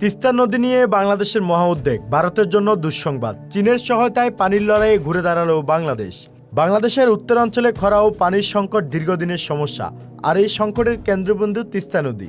তিস্তা নদী নিয়ে বাংলাদেশের মহা উদ্বেগ, ভারতের জন্য দুঃসংবাদ। চীনের সহায়তায় পানির লড়াইয়ে ঘুরে দাঁড়ালো বাংলাদেশ। বাংলাদেশের উত্তরাঞ্চলে খরা ও পানির সংকট দীর্ঘদিনের সমস্যা, আর এই সংকটের কেন্দ্রবিন্দু তিস্তা নদী।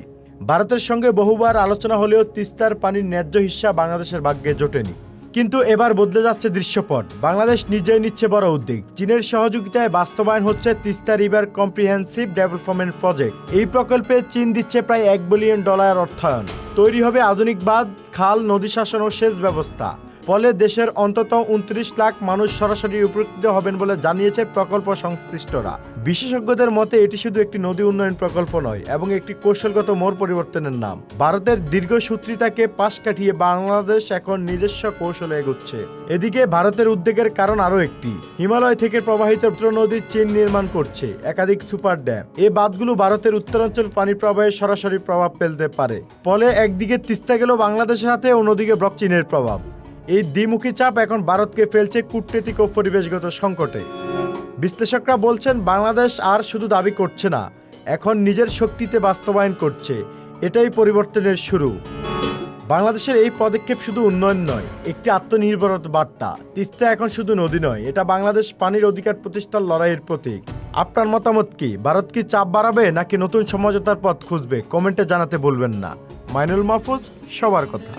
ভারতের সঙ্গে বহুবার আলোচনা হলেও তিস্তার পানির ন্যায্য হিস্সা বাংলাদেশের ভাগ্যে জোটেনি। কিন্তু এবার বদলে যাচ্ছে দৃশ্যপট। বাংলাদেশ নিজেই নিচ্ছে বড় উদ্যোগ। চীনের সহযোগিতায় বাস্তবায়ন হচ্ছে Teesta river comprehensive development project. এই প্রকল্পে চীন দিচ্ছে প্রায় $1 বিলিয়ন অর্থায়ন। তৈরি হবে আধুনিক বাঁধ, খাল, নদী শাসন ও সেচ ব্যবস্থা। ফলে দেশের অন্তত 29 লাখ মানুষ সরাসরি উপকৃত হবেন বলে জানিয়েছে প্রকল্প সংশ্লিষ্টরা। বিশেষজ্ঞদের মতে এটি শুধু একটি নদী উন্নয়ন প্রকল্প নয়, এবং একটি কৌশলগত মোড় পরিবর্তনের নাম। ভারতের দীর্ঘসূত্রিতাকে পাশ কাটিয়ে বাংলাদেশ এখন নিজস্ব কৌশলে এগোচ্ছে। এদিকে ভারতের উদ্বেগের কারণ আরও একটি। হিমালয় থেকে প্রবাহিত নদী চীন নির্মাণ করছে একাধিক সুপার ড্যাম। এই বাঁধগুলো ভারতের উত্তরাঞ্চল পানি প্রবাহে সরাসরি প্রভাব ফেলতে পারে। ফলে একদিকে তিস্তা গেল বাংলাদেশের হাতে, অন্যদিকে চীনের প্রভাব। এই দ্বিমুখী চাপ এখন ভারতকে ফেলছে কূটনৈতিক ও পরিবেশগত সংকটে। বিশ্লেষকরা বলছেন, বাংলাদেশ আর শুধু দাবি করছে না, এখন নিজের শক্তিতে বাস্তবায়ন করছে। এটাই পরিবর্তনের শুরু। বাংলাদেশের এই পদক্ষেপ শুধু উন্নয়ন নয়, একটি আত্মনির্ভরতা বার্তা। তিস্তা এখন শুধু নদী নয়, এটা বাংলাদেশ পানির অধিকার প্রতিষ্ঠার লড়াইয়ের প্রতীক। আপনার মতামত কি? ভারত কি চাপ বাড়াবে নাকি নতুন সমঝোতার পথ খুঁজবে? কমেন্টে জানাতে ভুলবেন না। মাইনুল মাহফুজ, সবার কথা।